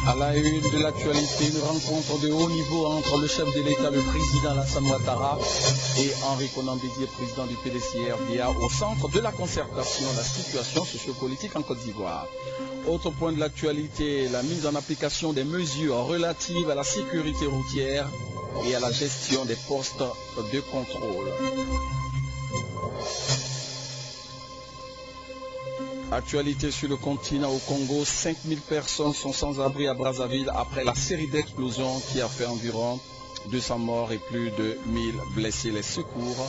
À la une de l'actualité, une rencontre de haut niveau entre le chef de l'État, le président Alassane Ouattara, et Henri Konan Bédié, président du PDCI-RDA, au centre de la concertation de la situation sociopolitique en Côte d'Ivoire. Autre point de l'actualité, la mise en application des mesures relatives à la sécurité routière et à la gestion des postes de contrôle. Actualité sur le continent au Congo, 5000 personnes sont sans abri à Brazzaville après la série d'explosions qui a fait environ 200 morts et plus de 1000 blessés. Les secours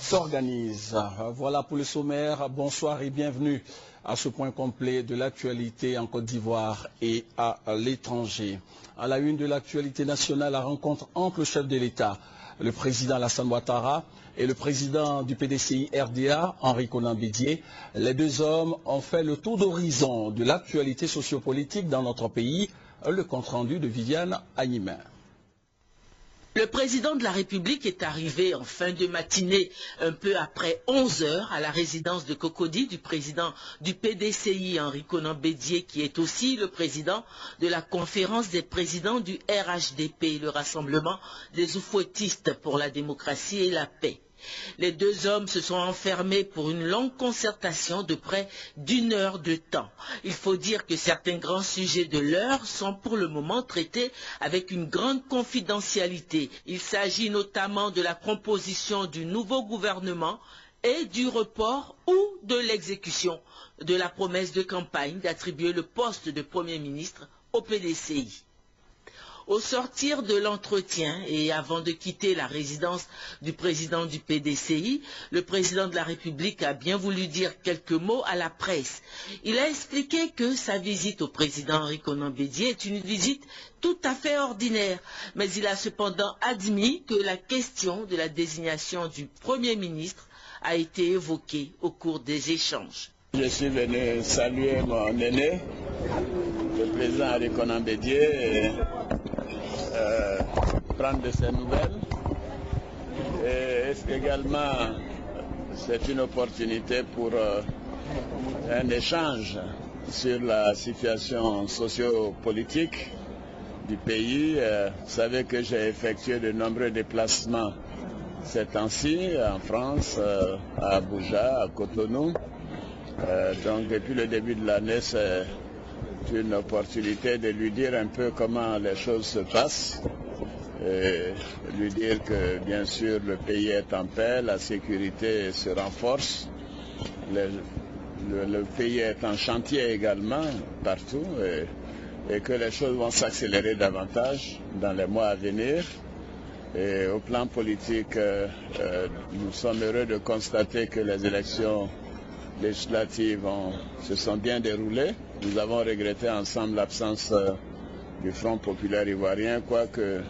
s'organisent. Voilà pour le sommaire. Bonsoir et bienvenue à ce point complet de l'actualité en Côte d'Ivoire et à l'étranger. À la une de l'actualité nationale, la rencontre entre le chef de l'État, le président Alassane Ouattara, et le président du PDCI-RDA, Henri Konan Bédié. Les deux hommes ont fait le tour d'horizon de l'actualité sociopolitique dans notre pays. Le compte-rendu de Viviane Agnimin. Le président de la République est arrivé en fin de matinée, un peu après 11 heures, à la résidence de Cocody du président du PDCI, Henri Konan Bédié, qui est aussi le président de la conférence des présidents du RHDP, le Rassemblement des oufouettistes pour la démocratie et la paix. Les deux hommes se sont enfermés pour une longue concertation de près d'1 heure de temps. Il faut dire que certains grands sujets de l'heure sont pour le moment traités avec une grande confidentialité. Il s'agit notamment de la composition du nouveau gouvernement et du report ou de l'exécution de la promesse de campagne d'attribuer le poste de Premier ministre au PDCI. Au sortir de l'entretien et avant de quitter la résidence du président du PDCI, le président de la République a bien voulu dire quelques mots à la presse. Il a expliqué que sa visite au président Henri Konan Bédié est une visite tout à fait ordinaire, mais il a cependant admis que la question de la désignation du Premier ministre a été évoquée au cours des échanges. Je suis venu saluer mon aîné, le président Henri Konan Bédié, prendre de ses nouvelles. Et également, c'est une opportunité pour un échange sur la situation socio-politique du pays. Vous savez que j'ai effectué de nombreux déplacements ces temps-ci en France, à Abuja, à Cotonou. Donc depuis le début de l'année, c'est une opportunité de lui dire un peu comment les choses se passent, et lui dire que bien sûr le pays est en paix, la sécurité se renforce, le pays est en chantier également partout, et que les choses vont s'accélérer davantage dans les mois à venir. Et au plan politique, nous sommes heureux de constater que les élections législatives se sont bien déroulées. Nous avons regretté ensemble l'absence du Front populaire ivoirien, quoique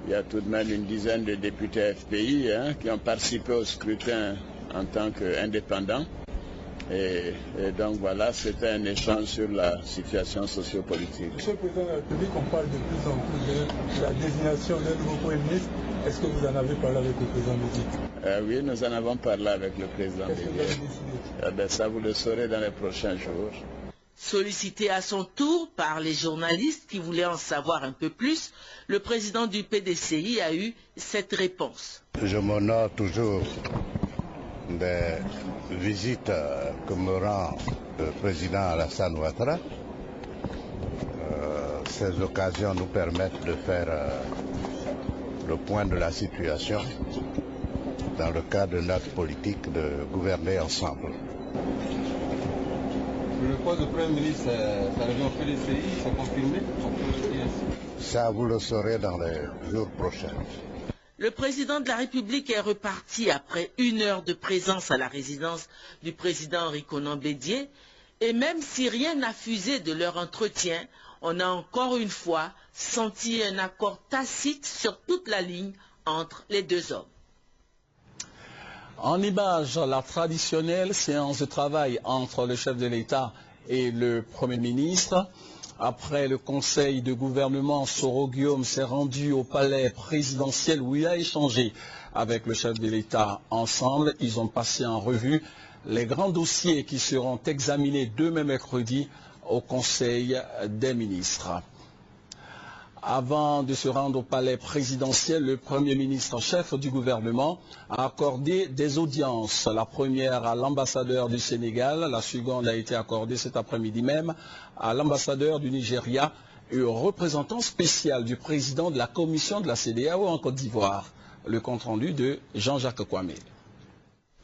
il y a tout de même une dizaine de députés FPI qui ont participé au scrutin en tant qu'indépendants. Et donc voilà, c'était un échange sur la situation sociopolitique. Monsieur le Président de la République, on parle de plus en plus de la désignation d'un nouveau Premier ministre. Est-ce que vous en avez parlé avec le président Bédié? Oui, nous en avons parlé avec le président Bédié. Qu'est-ce que vous avez décidé? Ça, vous le saurez dans les prochains jours. Sollicité à son tour par les journalistes qui voulaient en savoir un peu plus, le président du PDCI a eu cette réponse. Je m'honore toujours des visites que me rend le président Alassane Ouattara. Ces occasions nous permettent de faire le point de la situation dans le cadre de notre politique de gouverner ensemble. Le poste de Premier ministre, ça revient au PDCI, c'est confirmé? Ça, vous le saurez dans les jours prochains. Le président de la République est reparti après 1 heure de présence à la résidence du président Henri Konan Bédié, et même si rien n'a fusé de leur entretien, on a encore une fois senti un accord tacite sur toute la ligne entre les deux hommes. En image, la traditionnelle séance de travail entre le chef de l'État et le Premier ministre. Après le conseil de gouvernement, Soro Guillaume s'est rendu au palais présidentiel où il a échangé avec le chef de l'État. Ensemble, ils ont passé en revue les grands dossiers qui seront examinés demain mercredi au Conseil des ministres. Avant de se rendre au palais présidentiel, le Premier ministre chef du gouvernement a accordé des audiences. La première à l'ambassadeur du Sénégal, la seconde a été accordée cet après-midi même à l'ambassadeur du Nigeria et au représentant spécial du président de la commission de la CEDEAO en Côte d'Ivoire. Le compte-rendu de Jean-Jacques Kwame.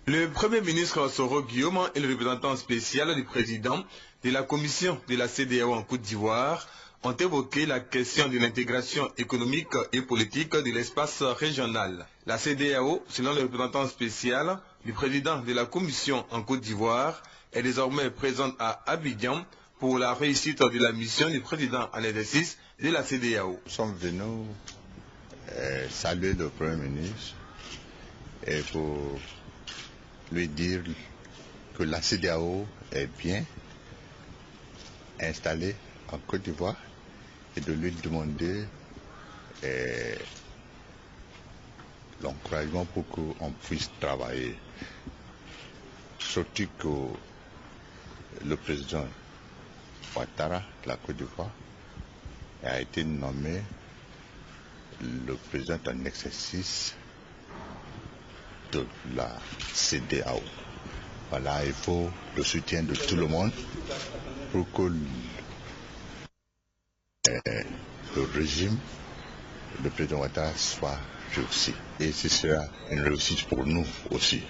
Le Premier ministre Soro Guillaume et le représentant spécial du président de la commission de la CEDEAO en Côte d'Ivoire ont évoqué la question de l'intégration économique et politique de l'espace régional. La CEDEAO, selon le représentant spécial du président de la commission en Côte d'Ivoire, est désormais présente à Abidjan pour la réussite de la mission du président en exercice de la CEDEAO. Nous sommes venus saluer le Premier ministre et pour lui dire que la CEDEAO est bien installée en Côte d'Ivoire et de lui demander l'encouragement pour qu'on puisse travailler. Surtout que le président Ouattara de la Côte d'Ivoire a été nommé le président en exercice de la CEDEAO. Voilà, il faut le soutien de tout le monde pour que le régime, le président Ouattara soit réussi. Et ce sera une réussite pour nous aussi.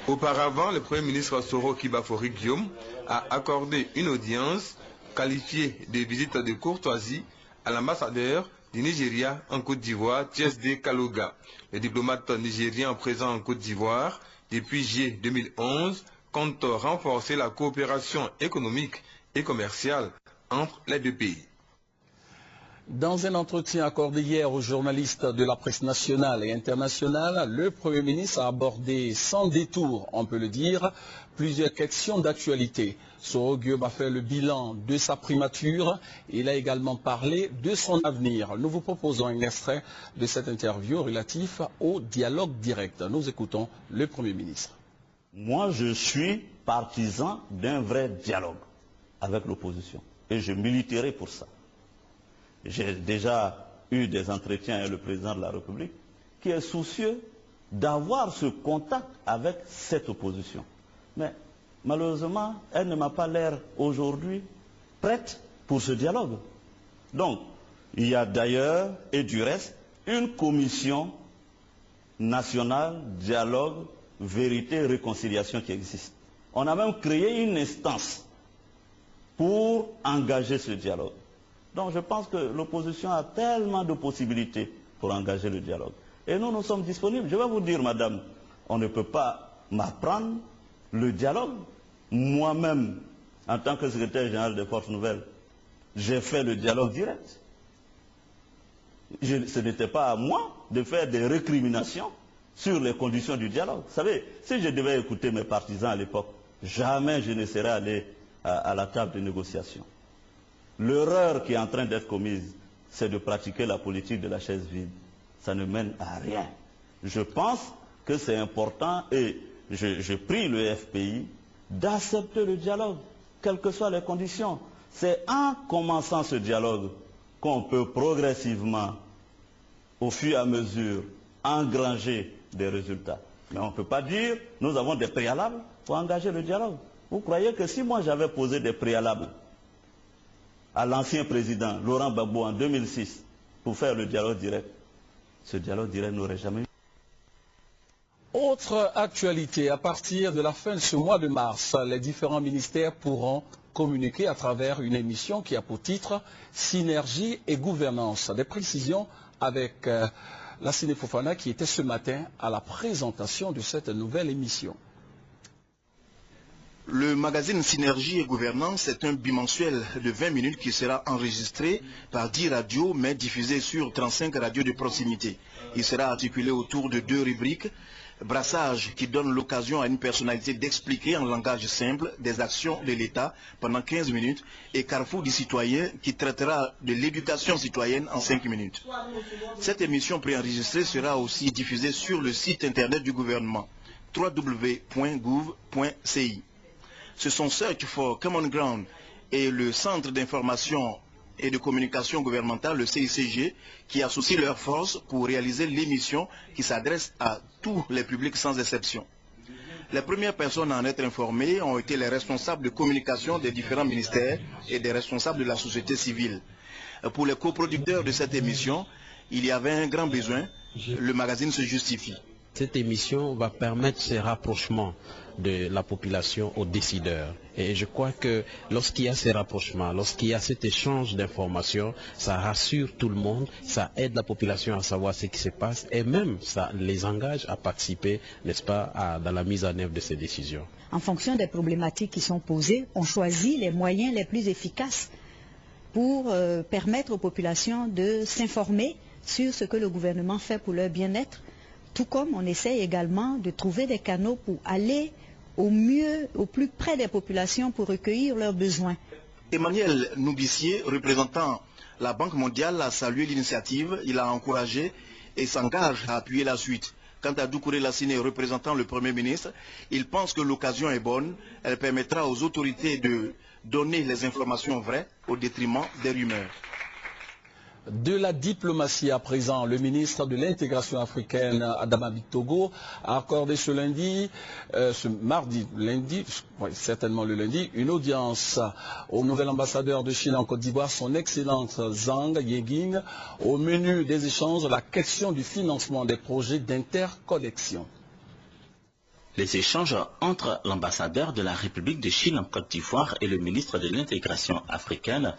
Auparavant, le Premier ministre Soro Kibafori Guillaume a accordé une audience qualifiée de visite de courtoisie à l'ambassadeur du Nigeria en Côte d'Ivoire, TSD Kaloga. Le diplomate nigérien présent en Côte d'Ivoire depuis juillet 2011 compte renforcer la coopération économique et commerciale entre les deux pays. Dans un entretien accordé hier aux journalistes de la presse nationale et internationale, le Premier ministre a abordé sans détour, on peut le dire, plusieurs questions d'actualité. Soro Guillaume a fait le bilan de sa primature. Il a également parlé de son avenir. Nous vous proposons un extrait de cette interview relatif au dialogue direct. Nous écoutons le Premier ministre. Moi, je suis partisan d'un vrai dialogue avec l'opposition et je militerai pour ça. J'ai déjà eu des entretiens avec le président de la République qui est soucieux d'avoir ce contact avec cette opposition. Mais malheureusement, elle ne m'a pas l'air aujourd'hui prête pour ce dialogue. Donc, il y a d'ailleurs et du reste une commission nationale dialogue, vérité et réconciliation qui existe. On a même créé une instance pour engager ce dialogue. Donc je pense que l'opposition a tellement de possibilités pour engager le dialogue. Et nous, nous sommes disponibles. Je vais vous dire, madame, on ne peut pas m'apprendre le dialogue. Moi-même, en tant que secrétaire général des Forces Nouvelles, j'ai fait le dialogue direct. Ce n'était pas à moi de faire des récriminations sur les conditions du dialogue. Vous savez, si je devais écouter mes partisans à l'époque, jamais je ne serais allé à la table de négociation. L'erreur qui est en train d'être commise, c'est de pratiquer la politique de la chaise vide. Ça ne mène à rien. Je pense que c'est important et je prie le FPI d'accepter le dialogue, quelles que soient les conditions. C'est en commençant ce dialogue qu'on peut progressivement, au fur et à mesure, engranger des résultats. Mais on ne peut pas dire, nous avons des préalables pour engager le dialogue. Vous croyez que si moi j'avais posé des préalables à l'ancien président Laurent Gbagbo en 2006 pour faire le dialogue direct, ce dialogue direct n'aurait jamais eu. Autre actualité, à partir de la fin de ce mois de mars, les différents ministères pourront communiquer à travers une émission qui a pour titre Synergie et gouvernance. Des précisions avec Lassine Fofana qui était ce matin à la présentation de cette nouvelle émission. Le magazine Synergie et Gouvernance est un bimensuel de 20 minutes qui sera enregistré par 10 radios mais diffusé sur 35 radios de proximité. Il sera articulé autour de deux rubriques. Brassage qui donne l'occasion à une personnalité d'expliquer en langage simple des actions de l'État pendant 15 minutes et Carrefour du citoyen qui traitera de l'éducation citoyenne en 5 minutes. Cette émission préenregistrée sera aussi diffusée sur le site internet du gouvernement www.gouv.ci. Ce sont Search for Common Ground et le Centre d'information et de communication gouvernementale, le CICG, qui associent leurs forces pour réaliser l'émission qui s'adresse à tous les publics sans exception. Les premières personnes à en être informées ont été les responsables de communication des différents ministères et des responsables de la société civile. Pour les coproducteurs de cette émission, il y avait un grand besoin. Le magazine se justifie. Cette émission va permettre ce rapprochement de la population aux décideurs. Et je crois que lorsqu'il y a ces rapprochements, lorsqu'il y a cet échange d'informations, ça rassure tout le monde, ça aide la population à savoir ce qui se passe et même ça les engage à participer, n'est-ce pas, dans la mise en œuvre de ces décisions. En fonction des problématiques qui sont posées, on choisit les moyens les plus efficaces pour permettre aux populations de s'informer sur ce que le gouvernement fait pour leur bien-être. Tout comme on essaie également de trouver des canaux pour aller au mieux, au plus près des populations pour recueillir leurs besoins. Emmanuel Noubissier, représentant la Banque mondiale, a salué l'initiative, il a encouragé et s'engage à appuyer la suite. Quant à Doucouré Lassine, représentant le Premier ministre, il pense que l'occasion est bonne, elle permettra aux autorités de donner les informations vraies au détriment des rumeurs. De la diplomatie à présent, le ministre de l'intégration africaine, Adama Bittogo, a accordé ce lundi, certainement le lundi, une audience au nouvel ambassadeur de Chine en Côte d'Ivoire, son excellence Zhang Yeging, au menu des échanges, la question du financement des projets d'interconnexion. Les échanges entre l'ambassadeur de la République de Chine en Côte d'Ivoire et le ministre de l'intégration africaine,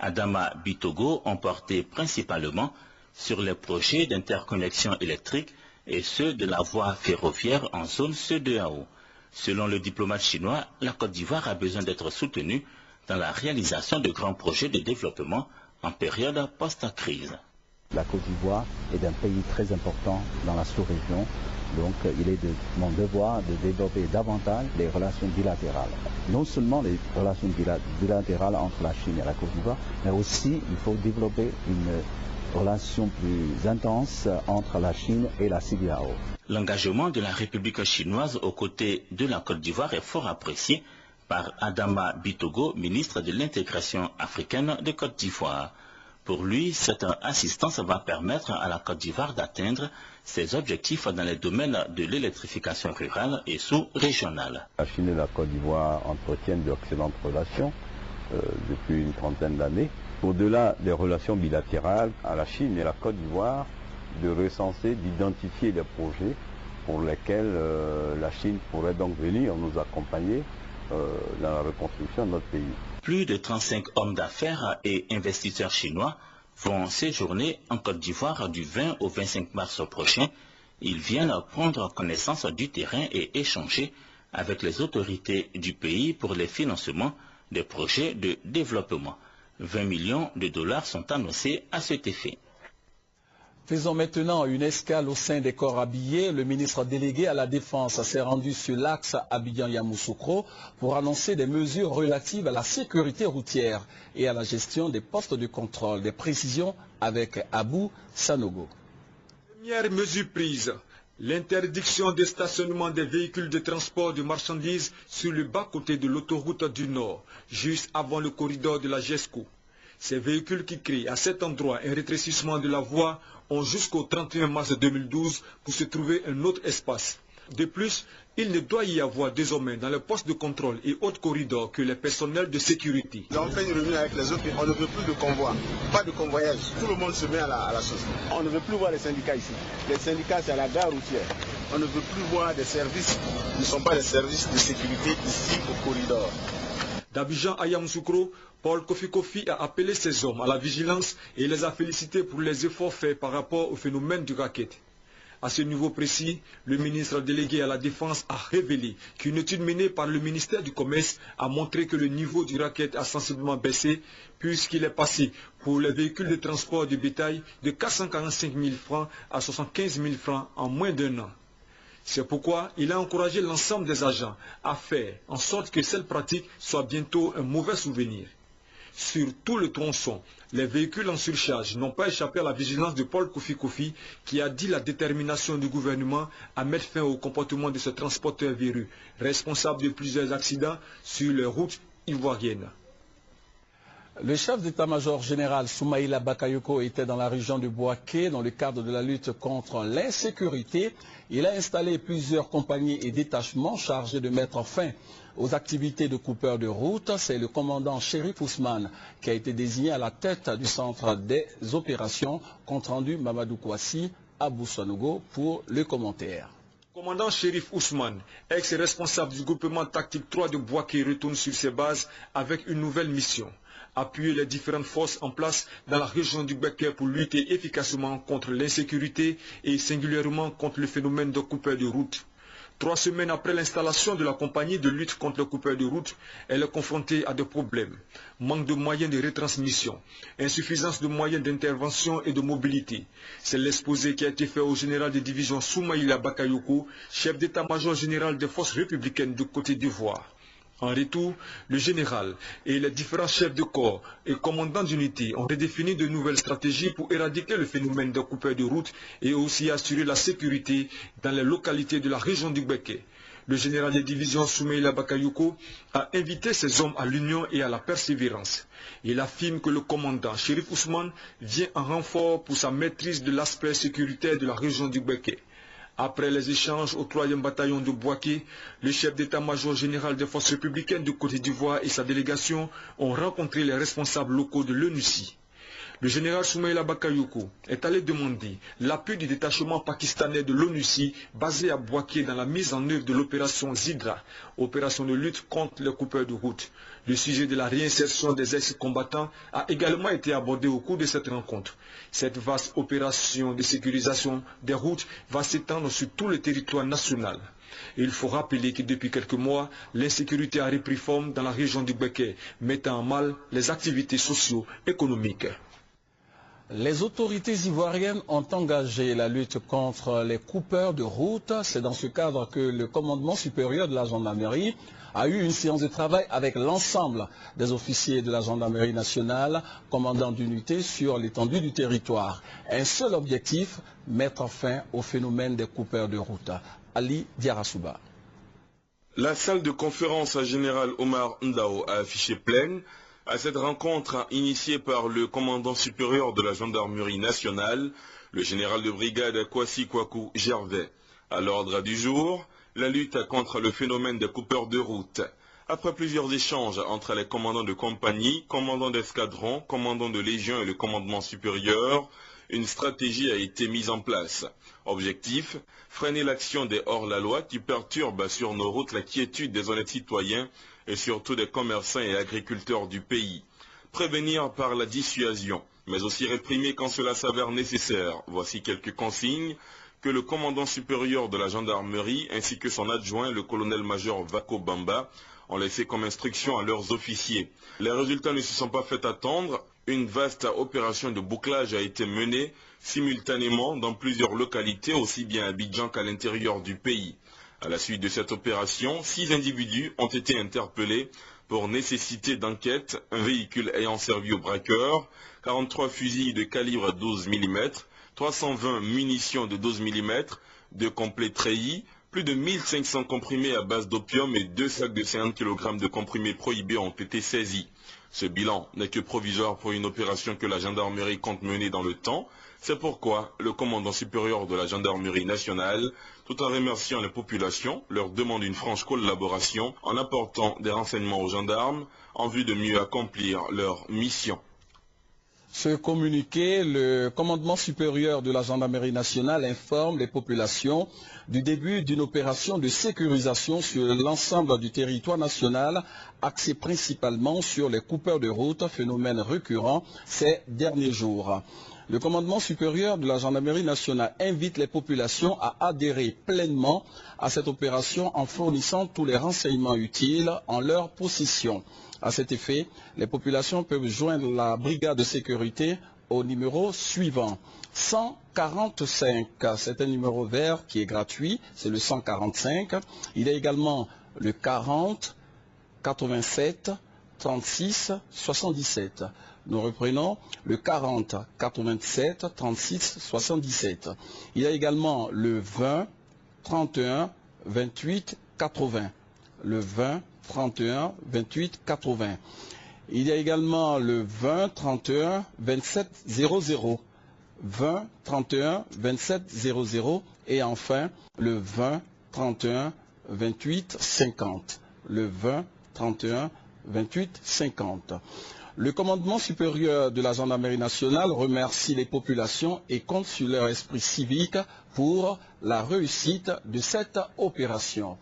Adama Bittogo, ont porté principalement sur les projets d'interconnexion électrique et ceux de la voie ferroviaire en zone CEDEAO. Selon le diplomate chinois, la Côte d'Ivoire a besoin d'être soutenue dans la réalisation de grands projets de développement en période post-crise. La Côte d'Ivoire est un pays très important dans la sous-région. Donc il est de mon devoir de développer davantage les relations bilatérales. Non seulement les relations bilatérales entre la Chine et la Côte d'Ivoire, mais aussi il faut développer une relation plus intense entre la Chine et la CEDEAO. L'engagement de la République chinoise aux côtés de la Côte d'Ivoire est fort apprécié par Adama Bittogo, ministre de l'intégration africaine de Côte d'Ivoire. Pour lui, cette assistance va permettre à la Côte d'Ivoire d'atteindre ses objectifs dans les domaines de l'électrification rurale et sous-régionale. La Chine et la Côte d'Ivoire entretiennent d'excellentes relations depuis une trentaine d'années. Au-delà des relations bilatérales, à la Chine et la Côte d'Ivoire de recenser, d'identifier des projets pour lesquels la Chine pourrait donc venir nous accompagner dans la reconstruction de notre pays. Plus de 35 hommes d'affaires et investisseurs chinois vont séjourner en Côte d'Ivoire du 20 au 25 mars prochain. Ils viennent prendre connaissance du terrain et échanger avec les autorités du pays pour les financements des projets de développement. 20 millions de dollars sont annoncés à cet effet. Faisons maintenant une escale au sein des corps habillés. Le ministre délégué à la Défense s'est rendu sur l'axe Abidjan-Yamoussoukro pour annoncer des mesures relatives à la sécurité routière et à la gestion des postes de contrôle. Des précisions avec Abou Sanogo. Première mesure prise, l'interdiction de stationnement des véhicules de transport de marchandises sur le bas-côté de l'autoroute du Nord, juste avant le corridor de la GESCO. Ces véhicules qui créent à cet endroit un rétrécissement de la voie ont jusqu'au 31 mars 2012 pour se trouver un autre espace. De plus, il ne doit y avoir désormais dans les postes de contrôle et autres corridors que les personnels de sécurité. Nous avons fait une réunion avec les autres, on ne veut plus de convoi, pas de convoyage. Tout le monde se met à la chose. On ne veut plus voir les syndicats ici. Les syndicats, c'est à la gare routière. On ne veut plus voir des services qui ne sont pas des services de sécurité ici au corridor. D'Abidjan à Yamoussoukro, Paul Kofi a appelé ces hommes à la vigilance et les a félicités pour les efforts faits par rapport au phénomène du racket. À ce niveau précis, le ministre délégué à la Défense a révélé qu'une étude menée par le ministère du Commerce a montré que le niveau du racket a sensiblement baissé puisqu'il est passé pour les véhicules de transport de bétail de 445 000 francs à 75 000 francs en moins d'un an. C'est pourquoi il a encouragé l'ensemble des agents à faire en sorte que cette pratique soit bientôt un mauvais souvenir. Sur tout le tronçon, les véhicules en surcharge n'ont pas échappé à la vigilance de Paul Kofi Kofi qui a dit la détermination du gouvernement à mettre fin au comportement de ce transporteur véreux, responsable de plusieurs accidents sur les routes ivoiriennes. Le chef d'état-major général Soumaïla Bakayoko était dans la région de Bouaké dans le cadre de la lutte contre l'insécurité. Il a installé plusieurs compagnies et détachements chargés de mettre fin aux activités de coupeurs de route. C'est le commandant Chérif Ousmane qui a été désigné à la tête du centre des opérations. Compte rendu Mamadou Kouassi à Boussanogo pour le commentaire. Commandant Chérif Ousmane, ex-responsable du groupement tactique 3 de Bouaké, retourne sur ses bases avec une nouvelle mission. Appuyer les différentes forces en place dans la région du Béké pour lutter efficacement contre l'insécurité et singulièrement contre le phénomène de coupeurs de route. 3 semaines après l'installation de la compagnie de lutte contre le coupeur de route, elle est confrontée à des problèmes. Manque de moyens de retransmission, insuffisance de moyens d'intervention et de mobilité. C'est l'exposé qui a été fait au général de division Soumaïla Bakayoko, chef d'état-major général des forces républicaines du Côte d'Ivoire. En retour, le général et les différents chefs de corps et commandants d'unités ont redéfini de nouvelles stratégies pour éradiquer le phénomène de coupeurs de route et aussi assurer la sécurité dans les localités de la région du Béké. Le général de division Soumaïla Bakayoko a invité ses hommes à l'union et à la persévérance. Il affirme que le commandant Chérif Ousmane vient en renfort pour sa maîtrise de l'aspect sécuritaire de la région du Béké. Après les échanges au 3e bataillon de Bouaké, le chef d'état-major général des forces républicaines du Côte d'Ivoire et sa délégation ont rencontré les responsables locaux de l'ONUCI. Le général Soumaïla Bakayoko est allé demander l'appui du détachement pakistanais de l'ONUCI basé à Bouaké dans la mise en œuvre de l'opération Zidra, opération de lutte contre les coupeurs de route. Le sujet de la réinsertion des ex-combattants a également été abordé au cours de cette rencontre. Cette vaste opération de sécurisation des routes va s'étendre sur tout le territoire national. Il faut rappeler que depuis quelques mois, l'insécurité a repris forme dans la région du Béké, mettant en mal les activités socio-économiques. Les autorités ivoiriennes ont engagé la lutte contre les coupeurs de route. C'est dans ce cadre que le commandement supérieur de la gendarmerie a eu une séance de travail avec l'ensemble des officiers de la gendarmerie nationale, commandants d'unité sur l'étendue du territoire. Un seul objectif, mettre fin au phénomène des coupeurs de route. Ali Diarasouba. La salle de conférence générale Omar Ndao a affiché pleine à cette rencontre initiée par le commandant supérieur de la gendarmerie nationale, le général de brigade Kwasi Kwaku Gervais. À l'ordre du jour, la lutte contre le phénomène des coupeurs de route. Après plusieurs échanges entre les commandants de compagnie, commandants d'escadron, commandants de légion et le commandement supérieur, une stratégie a été mise en place. Objectif, freiner l'action des hors-la-loi qui perturbent sur nos routes la quiétude des honnêtes citoyens et surtout des commerçants et agriculteurs du pays. Prévenir par la dissuasion, mais aussi réprimer quand cela s'avère nécessaire. Voici quelques consignes que le commandant supérieur de la gendarmerie ainsi que son adjoint, le colonel-major Vako Bamba, ont laissé comme instruction à leurs officiers. Les résultats ne se sont pas fait attendre. Une vaste opération de bouclage a été menée simultanément dans plusieurs localités, aussi bien à Abidjan qu'à l'intérieur du pays. À la suite de cette opération, 6 individus ont été interpellés pour nécessité d'enquête, un véhicule ayant servi aux braqueurs, 43 fusils de calibre 12 mm, 320 munitions de 12 mm, 2 complets treillis, plus de 1500 comprimés à base d'opium et 2 sacs de 50 kg de comprimés prohibés ont été saisis. Ce bilan n'est que provisoire pour une opération que la gendarmerie compte mener dans le temps. C'est pourquoi le commandant supérieur de la gendarmerie nationale, tout en remerciant les populations, leur demande une franche collaboration en apportant des renseignements aux gendarmes en vue de mieux accomplir leur mission. Ce communiqué, le commandement supérieur de la gendarmerie nationale informe les populations du début d'une opération de sécurisation sur l'ensemble du territoire national, axée principalement sur les coupeurs de route, phénomène récurrent ces derniers jours. Le commandement supérieur de la gendarmerie nationale invite les populations à adhérer pleinement à cette opération en fournissant tous les renseignements utiles en leur possession. À cet effet, les populations peuvent joindre la brigade de sécurité au numéro suivant. 145, c'est un numéro vert qui est gratuit, c'est le 145. Il y a également le 40, 87, 36, 77. Nous reprenons le 40, 87, 36, 77. Il y a également le 20, 31, 28, 80. Le 20, 31, 28, 80. Il y a également le 20, 31, 27, 00. 20, 31, 27, 00. Et enfin, le 20, 31, 28, 50. Le 20, 31, 28, 50. Le commandement supérieur de la gendarmerie nationale remercie les populations et compte sur leur esprit civique pour la réussite de cette opération.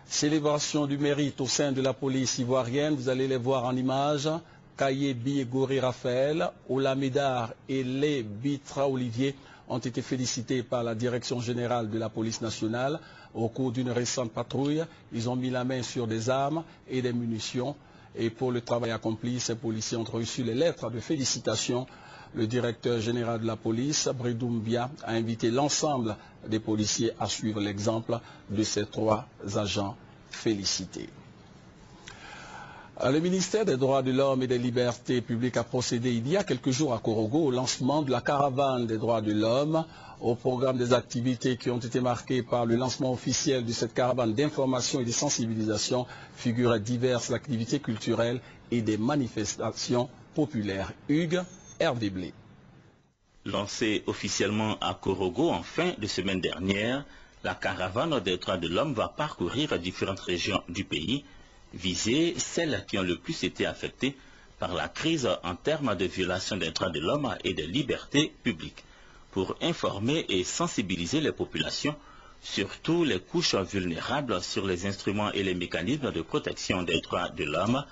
Célébration du mérite au sein de la police ivoirienne, vous allez les voir en images. Kayebi et Gori Raphaël, Olamedar et Les Bitra Olivier ont été félicités par la direction générale de la police nationale. Au cours d'une récente patrouille, ils ont mis la main sur des armes et des munitions. Et pour le travail accompli, ces policiers ont reçu les lettres de félicitations. Le directeur général de la police, Bridoumbia, a invité l'ensemble des policiers à suivre l'exemple de ces 3 agents félicités. Le ministère des Droits de l'Homme et des Libertés publiques a procédé il y a quelques jours à Korogo au lancement de la caravane des droits de l'homme. Au programme des activités qui ont été marquées par le lancement officiel de cette caravane d'information et de sensibilisation figurent diverses activités culturelles et des manifestations populaires. Hugues Hervé Blé. Lancée officiellement à Korogo en fin de semaine dernière, la caravane des droits de l'homme va parcourir différentes régions du pays, viser celles qui ont le plus été affectées par la crise en termes de violation des droits de l'homme et des libertés publiques, pour informer et sensibiliser les populations, surtout les couches vulnérables, sur les instruments et les mécanismes de protection des droits de l'homme.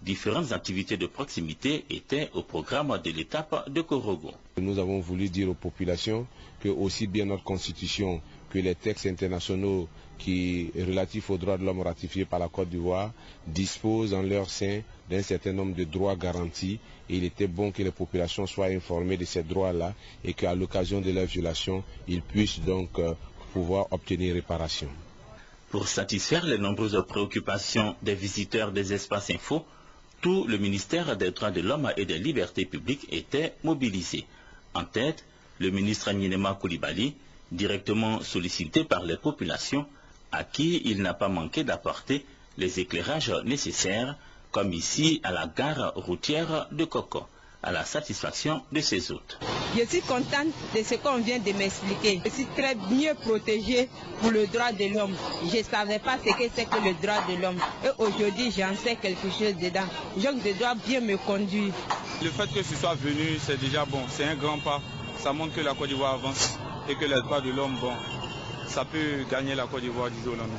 Différentes activités de proximité étaient au programme de l'étape de Korogo. Nous avons voulu dire aux populations que aussi bien notre constitution que les textes internationaux relatifs aux droits de l'homme ratifiés par la Côte d'Ivoire disposent en leur sein d'un certain nombre de droits garantis. Et il était bon que les populations soient informées de ces droits-là et qu'à l'occasion de leur violation, ils puissent donc pouvoir obtenir réparation. Pour satisfaire les nombreuses préoccupations des visiteurs des espaces info, tout le ministère des Droits de l'Homme et des Libertés publiques était mobilisé. En tête, le ministre Agnenema Koulibaly, directement sollicité par les populations, à qui il n'a pas manqué d'apporter les éclairages nécessaires, comme ici à la gare routière de Koko, à la satisfaction de ses hôtes. Je suis contente de ce qu'on vient de m'expliquer. Je suis très mieux protégée pour le droit de l'homme. Je ne savais pas ce que c'est que le droit de l'homme. Et aujourd'hui, j'en sais quelque chose dedans. Donc, je dois bien me conduire. Le fait que ce soit venu, c'est déjà bon. C'est un grand pas. Ça montre que la Côte d'Ivoire avance et que les droits de l'homme, bon, ça peut gagner la Côte d'Ivoire du jour au lendemain.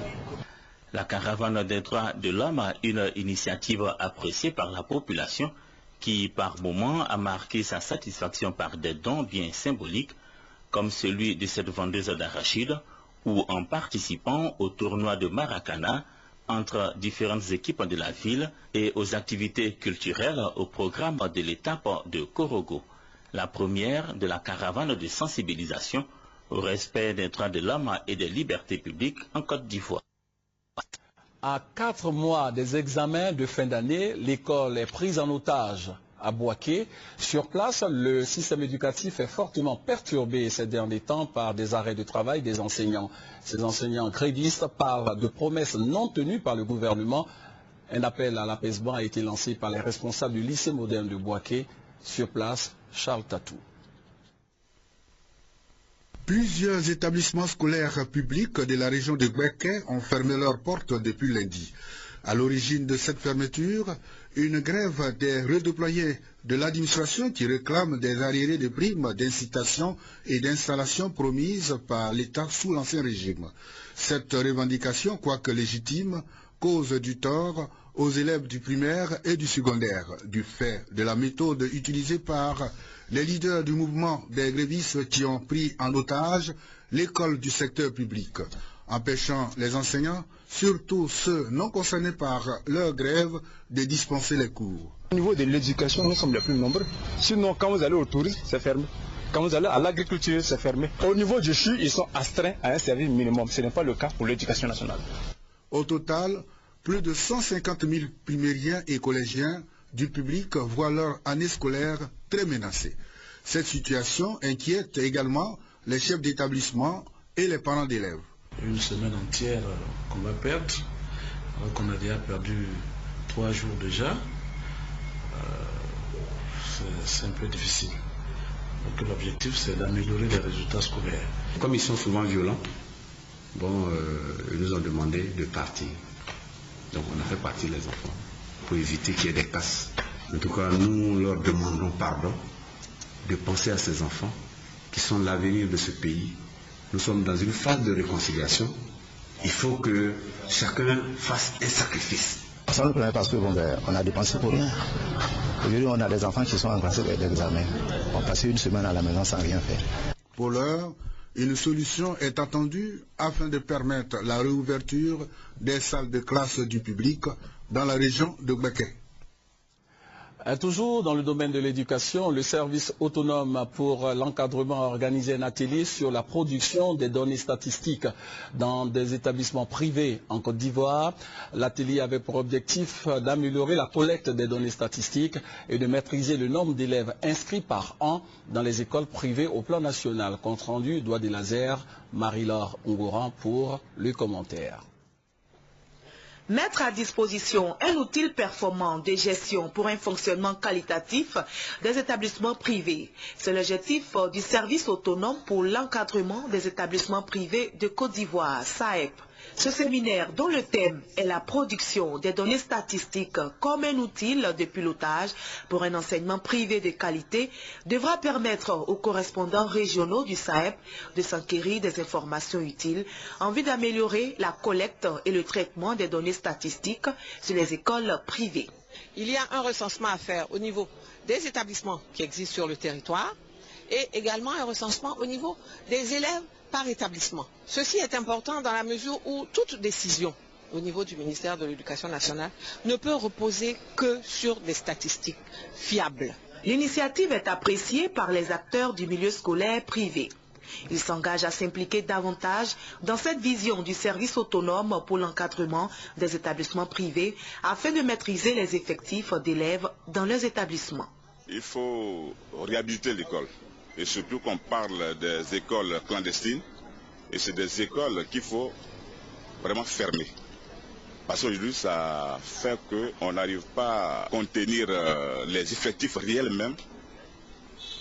La caravane des droits de l'homme a une initiative appréciée par la population qui, par moments, a marqué sa satisfaction par des dons bien symboliques, comme celui de cette vendeuse d'arachides, ou en participant au tournoi de Maracana entre différentes équipes de la ville et aux activités culturelles au programme de l'étape de Korogo, la première de la caravane de sensibilisation au respect des droits de l'homme et des libertés publiques en Côte d'Ivoire. À 4 mois des examens de fin d'année, l'école est prise en otage à Bouaké. Sur place, le système éducatif est fortement perturbé ces derniers temps par des arrêts de travail des enseignants. Ces enseignants grévistes parlent de promesses non tenues par le gouvernement. Un appel à l'apaisement a été lancé par les responsables du lycée moderne de Bouaké. Sur place, Charles Tatou. Plusieurs établissements scolaires publics de la région de Bouaké ont fermé leurs portes depuis lundi. À l'origine de cette fermeture, une grève des redéployés de l'administration qui réclament des arriérés de primes d'incitation et d'installation promises par l'État sous l'ancien régime. Cette revendication, quoique légitime, cause du tort aux élèves du primaire et du secondaire, du fait de la méthode utilisée par les leaders du mouvement des grévistes qui ont pris en otage l'école du secteur public, empêchant les enseignants, surtout ceux non concernés par leur grève, de dispenser les cours. Au niveau de l'éducation, nous sommes les plus nombreux. Sinon, quand vous allez au tourisme, c'est fermé. Quand vous allez à l'agriculture, c'est fermé. Au niveau du CHU, ils sont astreints à un service minimum. Ce n'est pas le cas pour l'éducation nationale. Au total, plus de 150 000 primériens et collégiens du public voient leur année scolaire très menacée. Cette situation inquiète également les chefs d'établissement et les parents d'élèves. Une semaine entière qu'on va perdre, alors qu'on a déjà perdu 3 jours déjà, c'est un peu difficile. Donc l'objectif, c'est d'améliorer les résultats scolaires. Comme ils sont souvent violents, ils nous ont demandé de partir. Donc on a fait partir les enfants pour éviter qu'il y ait des casses. En tout cas, nous leur demandons pardon de penser à ces enfants qui sont l'avenir de ce pays. Nous sommes dans une phase de réconciliation. Il faut que chacun fasse un sacrifice. Ça nous plaît parce qu'on a dépensé pour rien. Aujourd'hui, on a des enfants qui sont en classe d'examen. On passe une semaine à la maison sans rien faire. Pour l'heure, une solution est attendue afin de permettre la réouverture des salles de classe du public dans la région de Beké. Toujours dans le domaine de l'éducation, le service autonome pour l'encadrement a organisé un atelier sur la production des données statistiques dans des établissements privés en Côte d'Ivoire. L'atelier avait pour objectif d'améliorer la collecte des données statistiques et de maîtriser le nombre d'élèves inscrits par an dans les écoles privées au plan national. Compte rendu, Doigt des Laser, Marie-Laure Ngouran pour le commentaire. Mettre à disposition un outil performant de gestion pour un fonctionnement qualitatif des établissements privés. C'est l'objectif du service autonome pour l'encadrement des établissements privés de Côte d'Ivoire, SAEP. Ce séminaire, dont le thème est la production des données statistiques comme un outil de pilotage pour un enseignement privé de qualité, devra permettre aux correspondants régionaux du SAEP de s'enquérir des informations utiles en vue d'améliorer la collecte et le traitement des données statistiques sur les écoles privées. Il y a un recensement à faire au niveau des établissements qui existent sur le territoire et également un recensement au niveau des élèves par établissement. Ceci est important dans la mesure où toute décision au niveau du ministère de l'Éducation nationale ne peut reposer que sur des statistiques fiables. L'initiative est appréciée par les acteurs du milieu scolaire privé. Ils s'engagent à s'impliquer davantage dans cette vision du service autonome pour l'encadrement des établissements privés afin de maîtriser les effectifs d'élèves dans leurs établissements. Il faut réhabiliter l'école. Et surtout qu'on parle des écoles clandestines, et c'est des écoles qu'il faut vraiment fermer. Parce qu'aujourd'hui, ça fait qu'on n'arrive pas à contenir les effectifs réels même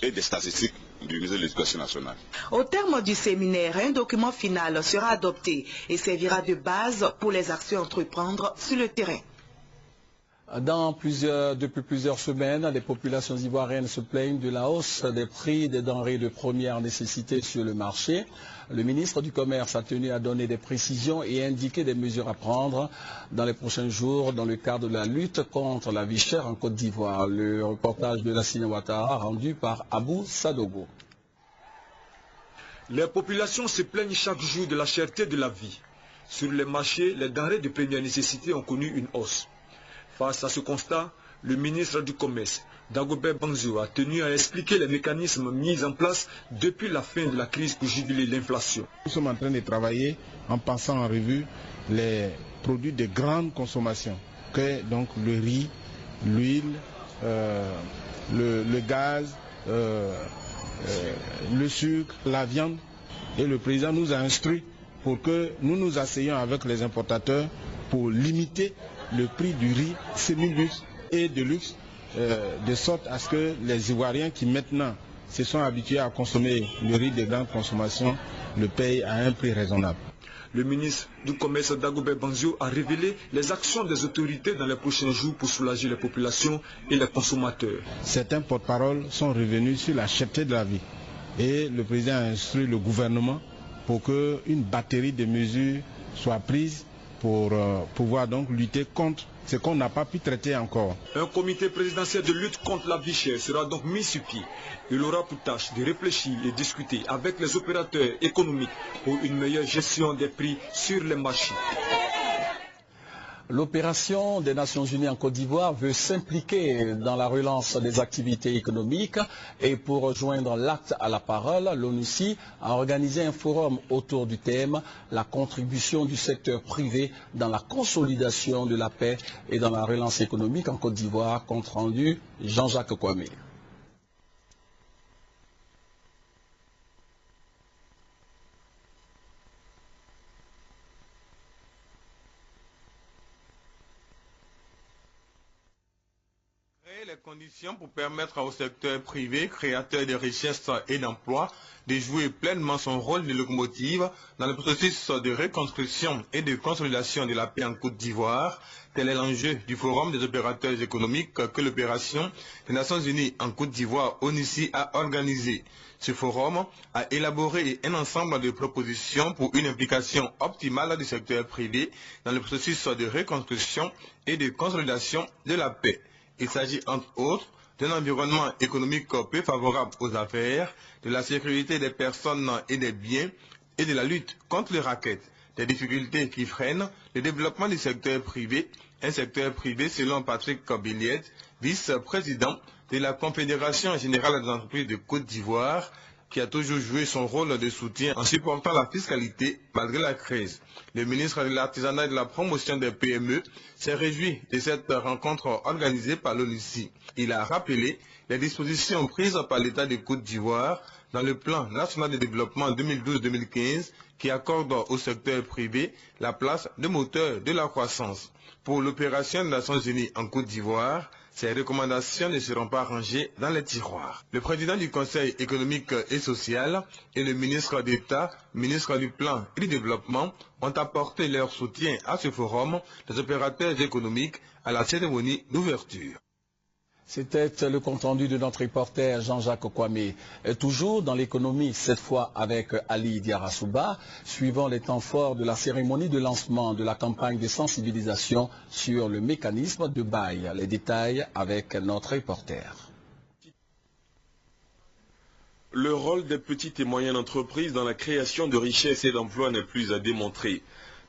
et des statistiques du ministère de l'Éducation nationale. Au terme du séminaire, un document final sera adopté et servira de base pour les actions à entreprendre sur le terrain. Depuis plusieurs semaines, les populations ivoiriennes se plaignent de la hausse des prix des denrées de première nécessité sur le marché. Le ministre du Commerce a tenu à donner des précisions et indiquer des mesures à prendre dans les prochains jours dans le cadre de la lutte contre la vie chère en Côte d'Ivoire. Le reportage de Lassina Ouattara rendu par Abou Sadogo. Les populations se plaignent chaque jour de la cherté de la vie. Sur les marchés, les denrées de première nécessité ont connu une hausse. Face à ce constat, le ministre du Commerce, Dagobert Banzou, a tenu à expliquer les mécanismes mis en place depuis la fin de la crise pour juguler l'inflation. Nous sommes en train de travailler en passant en revue les produits de grande consommation, que donc le riz, l'huile, le gaz, le sucre, la viande. Et le président nous a instruit pour que nous nous asseyions avec les importateurs pour limiter le prix du riz semi-luxe et de luxe, de sorte à ce que les Ivoiriens qui maintenant se sont habitués à consommer le riz de grande consommation le payent à un prix raisonnable. Le ministre du Commerce Dagobert Banzou a révélé les actions des autorités dans les prochains jours pour soulager les populations et les consommateurs. Certains porte-paroles sont revenus sur la cherté de la vie et le président a instruit le gouvernement pour qu'une batterie de mesures soit prise pour pouvoir donc lutter contre ce qu'on n'a pas pu traiter encore. Un comité présidentiel de lutte contre la vie chère sera donc mis sur pied. Il aura pour tâche de réfléchir et discuter avec les opérateurs économiques pour une meilleure gestion des prix sur les marchés. L'opération des Nations Unies en Côte d'Ivoire veut s'impliquer dans la relance des activités économiques et pour rejoindre l'acte à la parole, l'ONUCI a organisé un forum autour du thème « La contribution du secteur privé dans la consolidation de la paix et dans la relance économique en Côte d'Ivoire », compte rendu Jean-Jacques Kwame. Les conditions pour permettre au secteur privé, créateur de richesses et d'emplois, de jouer pleinement son rôle de locomotive dans le processus de reconstruction et de consolidation de la paix en Côte d'Ivoire. Tel est l'enjeu du Forum des opérateurs économiques que l'opération des Nations Unies en Côte d'Ivoire, ONUCI, a organisé. Ce forum a élaboré un ensemble de propositions pour une implication optimale du secteur privé dans le processus de reconstruction et de consolidation de la paix. Il s'agit entre autres d'un environnement économique peu favorable aux affaires, de la sécurité des personnes et des biens et de la lutte contre les rackets, des difficultés qui freinent le développement du secteur privé, un secteur privé selon Patrick Billiet, vice-président de la Confédération générale des entreprises de Côte d'Ivoire, qui a toujours joué son rôle de soutien en supportant la fiscalité malgré la crise. Le ministre de l'Artisanat et de la Promotion des PME s'est réjoui de cette rencontre organisée par l'ONUCI. Il a rappelé les dispositions prises par l'État de Côte d'Ivoire dans le plan national de développement 2012-2015 qui accorde au secteur privé la place de moteur de la croissance. Pour l'opération des Nations Unies en Côte d'Ivoire, ces recommandations ne seront pas rangées dans les tiroirs. Le président du Conseil économique et social et le ministre d'État, ministre du Plan et du Développement, ont apporté leur soutien à ce forum des opérateurs économiques à la cérémonie d'ouverture. C'était le compte-rendu de notre reporter Jean-Jacques Kwame. Toujours dans l'économie, cette fois avec Ali Diarasouba, suivant les temps forts de la cérémonie de lancement de la campagne de sensibilisation sur le mécanisme de bail. Les détails avec notre reporter. Le rôle des petites et moyennes entreprises dans la création de richesses et d'emplois n'est plus à démontrer.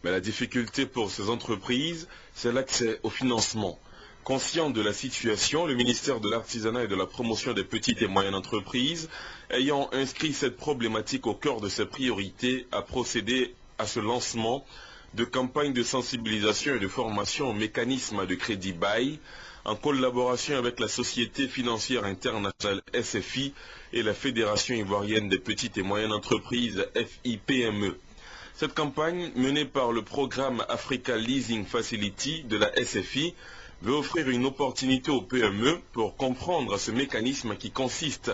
Mais la difficulté pour ces entreprises, c'est l'accès au financement. Conscient de la situation, le ministère de l'Artisanat et de la Promotion des petites et moyennes entreprises, ayant inscrit cette problématique au cœur de ses priorités, a procédé à ce lancement de campagnes de sensibilisation et de formation au mécanisme de crédit bail, en collaboration avec la Société financière internationale SFI et la Fédération ivoirienne des petites et moyennes entreprises FIPME. Cette campagne, menée par le programme Africa Leasing Facility de la SFI, veut offrir une opportunité aux PME pour comprendre ce mécanisme qui consiste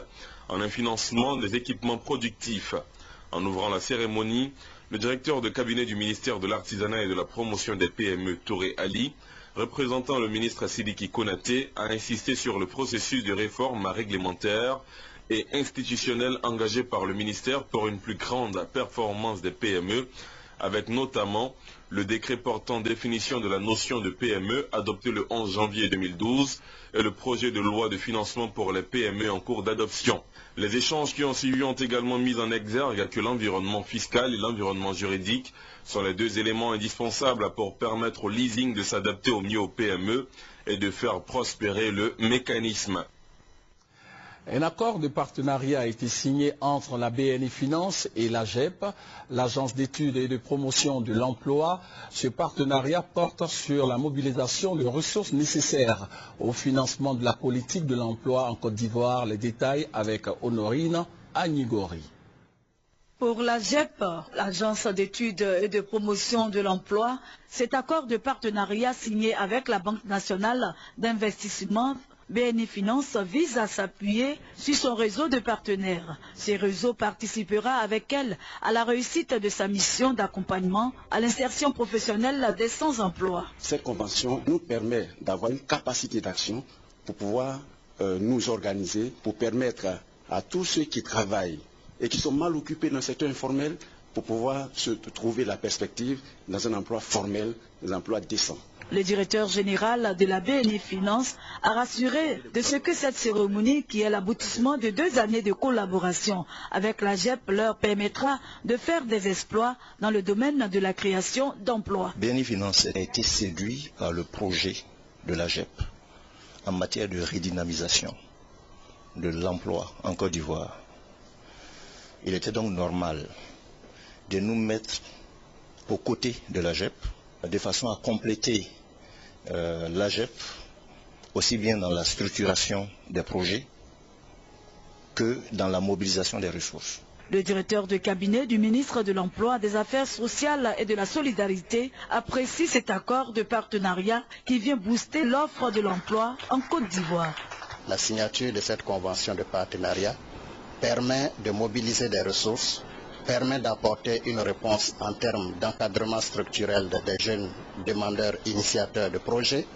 en un financement des équipements productifs. En ouvrant la cérémonie, le directeur de cabinet du ministère de l'Artisanat et de la Promotion des PME, Touré Ali, représentant le ministre Sidiki Konaté, a insisté sur le processus de réforme réglementaire et institutionnelle engagé par le ministère pour une plus grande performance des PME, avec notamment le décret portant définition de la notion de PME adopté le 11 janvier 2012 et le projet de loi de financement pour les PME en cours d'adoption. Les échanges qui ont suivi ont également mis en exergue que l'environnement fiscal et l'environnement juridique sont les deux éléments indispensables pour permettre au leasing de s'adapter au mieux aux PME et de faire prospérer le mécanisme. Un accord de partenariat a été signé entre la BNI Finance et l'AGEP, l'Agence d'études et de promotion de l'emploi. Ce partenariat porte sur la mobilisation de ressources nécessaires au financement de la politique de l'emploi en Côte d'Ivoire. Les détails avec Honorine Agnigori. Pour l'AGEP, l'Agence d'études et de promotion de l'emploi, cet accord de partenariat signé avec la Banque nationale d'investissement BNI Finance vise à s'appuyer sur son réseau de partenaires. Ce réseau participera avec elle à la réussite de sa mission d'accompagnement à l'insertion professionnelle des sans-emploi. Cette convention nous permet d'avoir une capacité d'action pour pouvoir nous organiser, pour permettre à tous ceux qui travaillent et qui sont mal occupés dans le secteur informel pour pouvoir se trouver la perspective dans un emploi formel, un emploi décent. Le directeur général de la BNI Finance a rassuré de ce que cette cérémonie, qui est l'aboutissement de 2 années de collaboration avec la JEP, leur permettra de faire des exploits dans le domaine de la création d'emplois. BNI Finance a été séduit par le projet de la JEP en matière de redynamisation de l'emploi en Côte d'Ivoire. Il était donc normal de nous mettre aux côtés de la JEP de façon à compléter la JEP aussi bien dans la structuration des projets que dans la mobilisation des ressources. Le directeur de cabinet du ministre de l'Emploi, des Affaires sociales et de la Solidarité apprécie cet accord de partenariat qui vient booster l'offre de l'emploi en Côte d'Ivoire. La signature de cette convention de partenariat permet de mobiliser des ressources, permet d'apporter une réponse en termes d'encadrement structurel des jeunes demandeurs initiateurs de projets,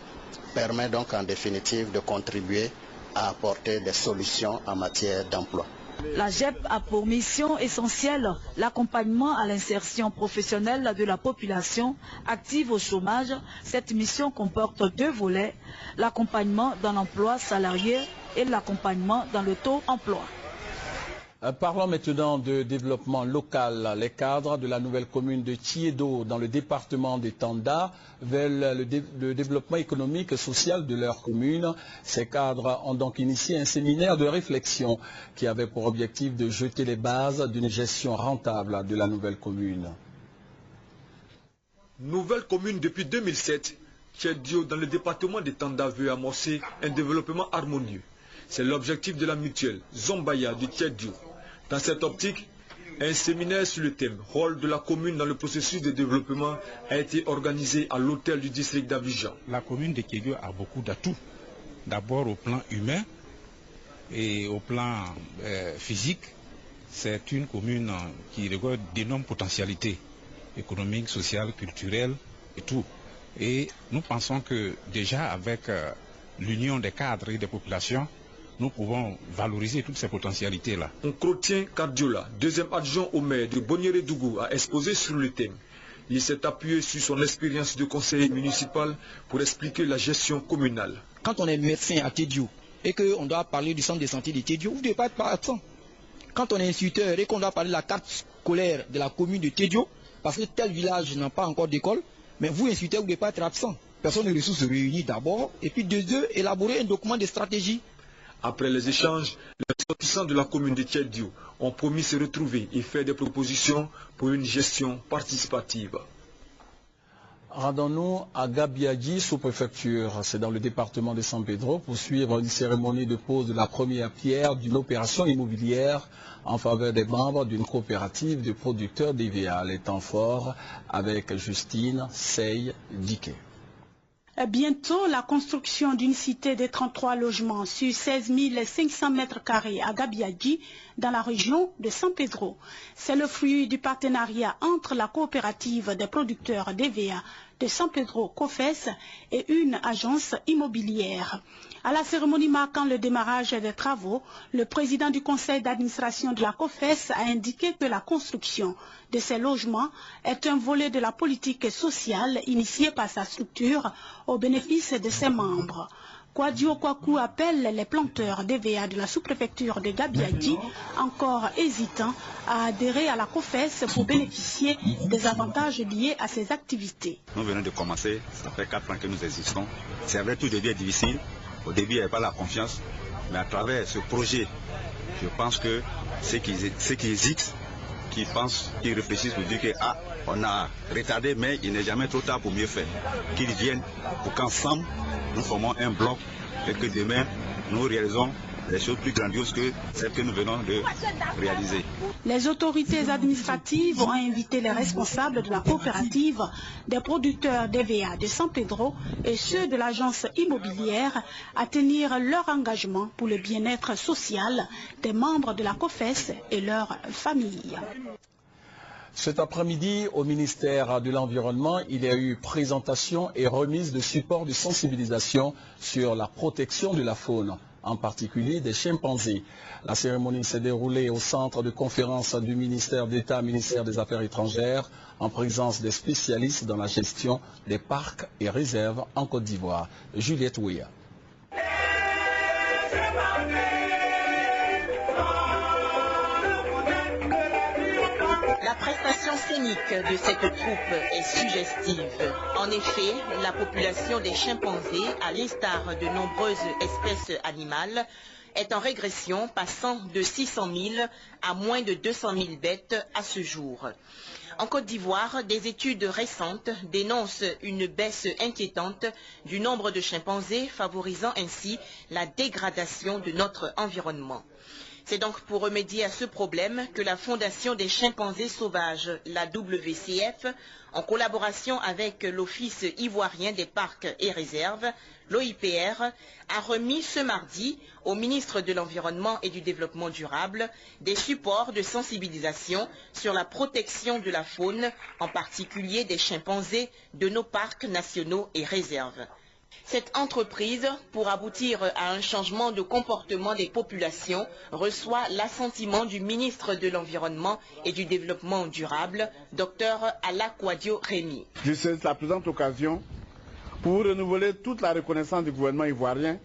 permet donc en définitive de contribuer à apporter des solutions en matière d'emploi. La JEP a pour mission essentielle l'accompagnement à l'insertion professionnelle de la population active au chômage. Cette mission comporte 2 volets, l'accompagnement dans l'emploi salarié et l'accompagnement dans le taux-emploi. Parlons maintenant de développement local. Les cadres de la nouvelle commune de Tiedo, dans le département de Tanda, veulent le développement économique et social de leur commune. Ces cadres ont donc initié un séminaire de réflexion qui avait pour objectif de jeter les bases d'une gestion rentable de la nouvelle commune. Nouvelle commune depuis 2007, Tiedo, dans le département de Tanda, veut amorcer un développement harmonieux. C'est l'objectif de la mutuelle Zombaya de Tiedo. Dans cette optique, un séminaire sur le thème « Rôle de la commune dans le processus de développement » a été organisé à l'hôtel du district d'Abidjan. La commune de Tiedo a beaucoup d'atouts. D'abord au plan humain et au plan physique. C'est une commune qui regorge d'énormes potentialités économiques, sociales, culturelles et tout. Et nous pensons que déjà avec l'union des cadres et des populations, nous pouvons valoriser toutes ces potentialités-là. Oncrotien Cardiola, deuxième adjoint au maire de Boniéré-Dougou, a exposé sur le thème. Il s'est appuyé sur son expérience de conseiller municipal pour expliquer la gestion communale. Quand on est médecin à Tiedo et qu'on doit parler du centre de santé de Tiedo, vous ne devez pas être absent. Quand on est instituteur et qu'on doit parler de la carte scolaire de la commune de Tiedo, parce que tel village n'a pas encore d'école, mais vous, instituteur, vous ne devez pas être absent. Personne de ressources se réunit d'abord, et puis de deux, élaborer un document de stratégie. Après les échanges, les ressortissants de la commune de Tiedo ont promis se retrouver et faire des propositions pour une gestion participative. Rendons-nous à Gabiadji, sous-préfecture. C'est dans le département de San Pedro pour suivre une cérémonie de pose de la première pierre d'une opération immobilière en faveur des membres d'une coopérative de producteurs d'EVA. Les temps forts avec Justine Sey-Diké. Bientôt, la construction d'une cité de 33 logements sur 16 500 mètres carrés à Gabiadji, dans la région de San Pedro. C'est le fruit du partenariat entre la coopérative des producteurs d'EVA de San Pedro COFES et une agence immobilière. À la cérémonie marquant le démarrage des travaux, le président du conseil d'administration de la COFES a indiqué que la construction de ces logements est un volet de la politique sociale initiée par sa structure au bénéfice de ses membres. Kwadio Kwaku appelle les planteurs d'EVA de la sous-préfecture de Gabiadji, encore hésitants à adhérer à la COFES pour bénéficier des avantages liés à ces activités. Nous venons de commencer, ça fait 4 ans que nous existons. C'est vrai, tout début est difficile. Au début, il n'y avait pas la confiance. Mais à travers ce projet, je pense que ceux qui hésitent, qui pensent, qui réfléchissent pour dire que on a retardé, mais il n'est jamais trop tard pour mieux faire. Qu'ils viennent pour qu'ensemble, nous formons un bloc et que demain, nous réalisons des choses plus grandioses que celles que nous venons de réaliser. Les autorités administratives ont invité les responsables de la coopérative des producteurs d'EVA de San Pedro et ceux de l'agence immobilière à tenir leur engagement pour le bien-être social des membres de la COFES et leurs familles. Cet après-midi, au ministère de l'Environnement, il y a eu présentation et remise de supports de sensibilisation sur la protection de la faune. en particulier des chimpanzés. La cérémonie s'est déroulée au centre de conférence du ministère d'État, ministère des Affaires étrangères, en présence des spécialistes dans la gestion des parcs et réserves en Côte d'Ivoire. Juliette Ouya. La prestation scénique de cette troupe est suggestive. En effet, la population des chimpanzés, à l'instar de nombreuses espèces animales, est en régression, passant de 600 000 à moins de 200 000 bêtes à ce jour. En Côte d'Ivoire, des études récentes dénoncent une baisse inquiétante du nombre de chimpanzés, favorisant ainsi la dégradation de notre environnement. C'est donc pour remédier à ce problème que la Fondation des chimpanzés sauvages, la WCF, en collaboration avec l'Office ivoirien des parcs et réserves, l'OIPR, a remis ce mardi au ministre de l'Environnement et du Développement durable des supports de sensibilisation sur la protection de la faune, en particulier des chimpanzés de nos parcs nationaux et réserves. Cette entreprise, pour aboutir à un changement de comportement des populations, reçoit l'assentiment du ministre de l'Environnement et du Développement durable, Dr Alakwadio Rémy. Je saisis la présente occasion pour renouveler toute la reconnaissance du gouvernement ivoirien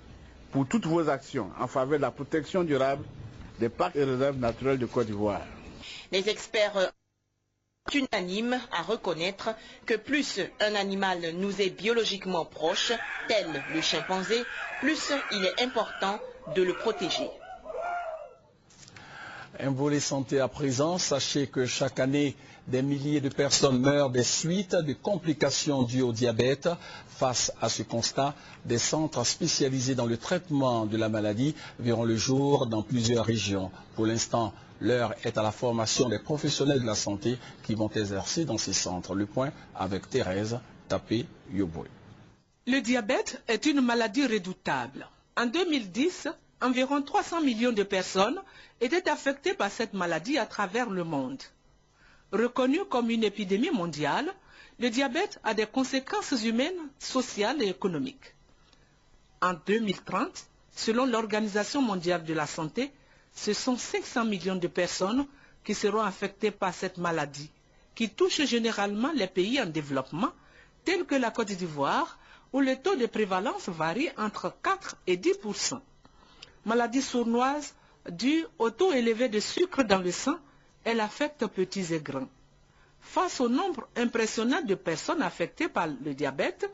pour toutes vos actions en faveur de la protection durable des parcs et réserves naturelles de Côte d'Ivoire. Les experts unanime à reconnaître que plus un animal nous est biologiquement proche, tel le chimpanzé, plus il est important de le protéger. Un volet santé à présent. Sachez que chaque année, des milliers de personnes meurent des suites de complications dues au diabète. Face à ce constat, des centres spécialisés dans le traitement de la maladie verront le jour dans plusieurs régions. Pour l'instant, l'heure est à la formation des professionnels de la santé qui vont exercer dans ces centres. Le point avec Thérèse Tapé-Yoboué. Le diabète est une maladie redoutable. En 2010, environ 300 millions de personnes étaient affectées par cette maladie à travers le monde. Reconnu comme une épidémie mondiale, le diabète a des conséquences humaines, sociales et économiques. En 2030, selon l'Organisation mondiale de la santé, ce sont 500 millions de personnes qui seront affectées par cette maladie, qui touche généralement les pays en développement, tels que la Côte d'Ivoire, où le taux de prévalence varie entre 4 et 10%. Maladie sournoise due au taux élevé de sucre dans le sang, elle affecte petits et grands. Face au nombre impressionnant de personnes affectées par le diabète,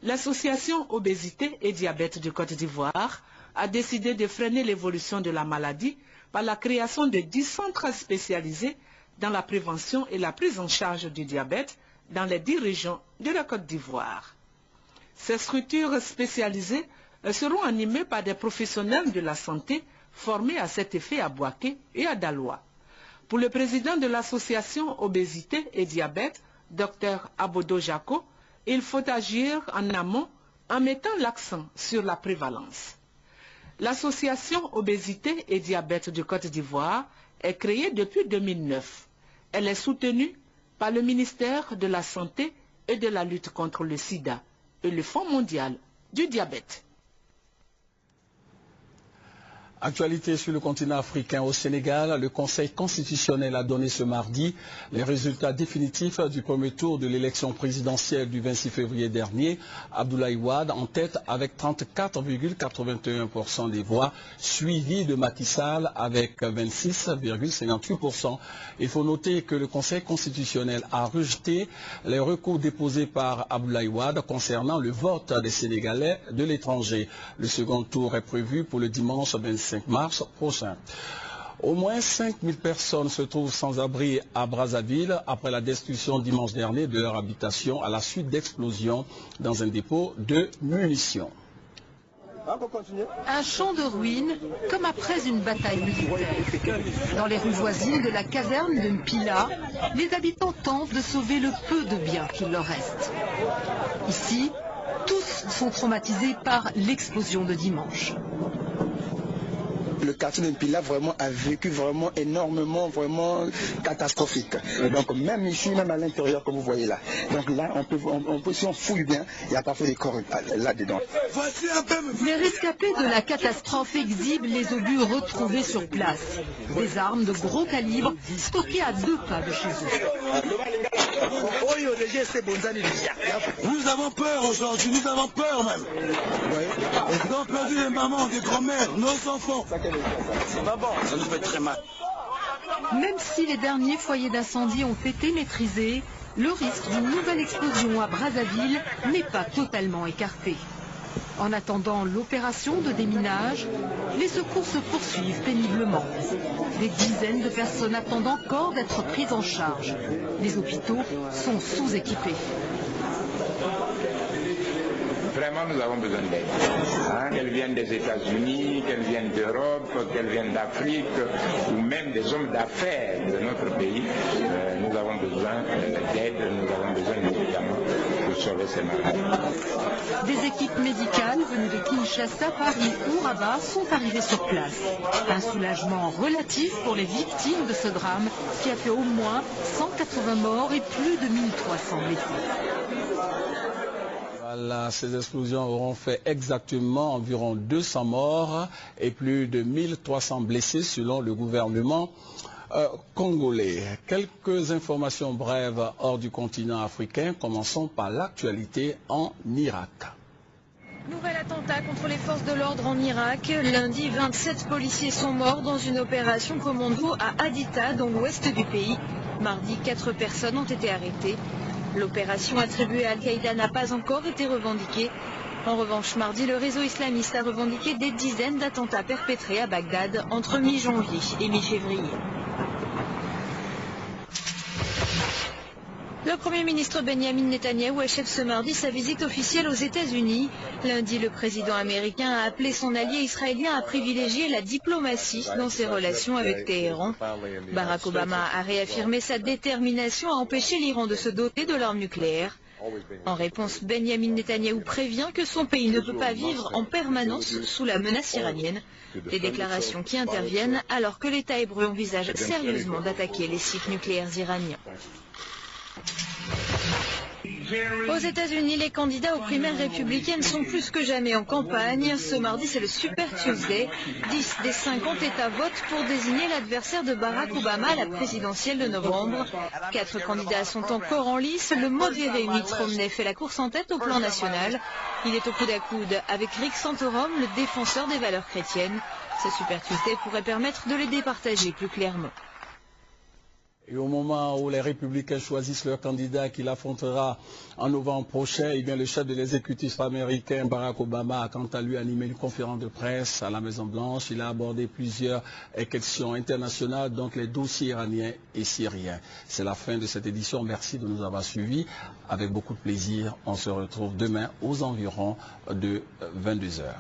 l'association Obésité et Diabète de Côte d'Ivoire a décidé de freiner l'évolution de la maladie par la création de 10 centres spécialisés dans la prévention et la prise en charge du diabète dans les 10 régions de la Côte d'Ivoire. Ces structures spécialisées seront animées par des professionnels de la santé formés à cet effet à Bouaké et à Daloa. Pour le président de l'association Obésité et Diabète, Dr Abodo Jaco, il faut agir en amont en mettant l'accent sur la prévalence. L'association Obésité et Diabète de Côte d'Ivoire est créée depuis 2009. Elle est soutenue par le ministère de la Santé et de la lutte contre le sida et le Fonds mondial du diabète. Actualité sur le continent africain. Au Sénégal, le Conseil constitutionnel a donné ce mardi les résultats définitifs du premier tour de l'élection présidentielle du 26 février dernier. Abdoulaye Wade en tête avec 34,81% des voix, suivi de Macky Sall avec 26,58%. Il faut noter que le Conseil constitutionnel a rejeté les recours déposés par Abdoulaye Wade concernant le vote des Sénégalais de l'étranger. Le second tour est prévu pour le dimanche 25 mars prochain. Au moins 5000 personnes se trouvent sans abri à Brazzaville après la destruction dimanche dernier de leur habitation à la suite d'explosions dans un dépôt de munitions. Un champ de ruines, comme après une bataille militaire. Dans les rues voisines de la caserne de Mpila, les habitants tentent de sauver le peu de biens qu'il leur reste. Ici, tous sont traumatisés par l'explosion de dimanche. Le quartier de Mpila vraiment a vécu vraiment énormément, vraiment catastrophique. Donc même ici, même à l'intérieur, comme vous voyez là. Donc là, si on fouille bien, il y a parfois des corps là-dedans. Les rescapés de la catastrophe exhibent les obus retrouvés sur place. Des armes de gros calibre stockées à 2 pas de chez eux. Nous avons peur aujourd'hui, nous avons peur même. Nous avons perdu les mamans, des grands-mères, nos enfants. C'est pas bon, ça nous fait très mal. Même si les derniers foyers d'incendie ont été maîtrisés, le risque d'une nouvelle explosion à Brazzaville n'est pas totalement écarté. En attendant l'opération de déminage, les secours se poursuivent péniblement. Des dizaines de personnes attendent encore d'être prises en charge. Les hôpitaux sont sous-équipés. Vraiment, nous avons besoin d'aide. Qu'elles viennent des États-Unis, qu'elles viennent d'Europe, qu'elles viennent d'Afrique, ou même des hommes d'affaires de notre pays, nous avons besoin d'aide, nous avons besoin de médicaments pour sauver ces malades. Des équipes médicales venues de Kinshasa, Paris ou Rabat sont arrivées sur place. Un soulagement relatif pour les victimes de ce drame qui a fait au moins 180 morts et plus de 1300 blessés. Voilà, ces explosions auront fait exactement environ 200 morts et plus de 1300 blessés selon le gouvernement congolais. Quelques informations brèves hors du continent africain. Commençons par l'actualité en Irak. Nouvel attentat contre les forces de l'ordre en Irak. Lundi, 27 policiers sont morts dans une opération commando à Haditha, dans l'ouest du pays. Mardi, 4 personnes ont été arrêtées. L'opération attribuée à Al-Qaïda n'a pas encore été revendiquée. En revanche, mardi, le réseau islamiste a revendiqué des dizaines d'attentats perpétrés à Bagdad entre mi-janvier et mi-février. Le Premier ministre Benjamin Netanyahou achève ce mardi sa visite officielle aux États-Unis. Lundi, le président américain a appelé son allié israélien à privilégier la diplomatie dans ses relations avec Téhéran. Barack Obama a réaffirmé sa détermination à empêcher l'Iran de se doter de l'arme nucléaire. En réponse, Benjamin Netanyahou prévient que son pays ne peut pas vivre en permanence sous la menace iranienne. Des déclarations qui interviennent alors que l'État hébreu envisage sérieusement d'attaquer les sites nucléaires iraniens. Aux États-Unis, les candidats aux primaires républicaines sont plus que jamais en campagne. Ce mardi, c'est le Super Tuesday. 10 des 50 États votent pour désigner l'adversaire de Barack Obama à la présidentielle de novembre. 4 candidats sont encore en lice. Le modéré Mitt Romney fait la course en tête au plan national. Il est au coude à coude avec Rick Santorum, le défenseur des valeurs chrétiennes. Ce Super Tuesday pourrait permettre de les départager plus clairement. Et au moment où les républicains choisissent leur candidat qui l'affrontera en novembre prochain, eh bien, le chef de l'exécutif américain Barack Obama a quant à lui animé une conférence de presse à la Maison-Blanche. Il a abordé plusieurs questions internationales, donc les dossiers iraniens et syriens. C'est la fin de cette édition. Merci de nous avoir suivis. Avec beaucoup de plaisir, on se retrouve demain aux environs de 22 h.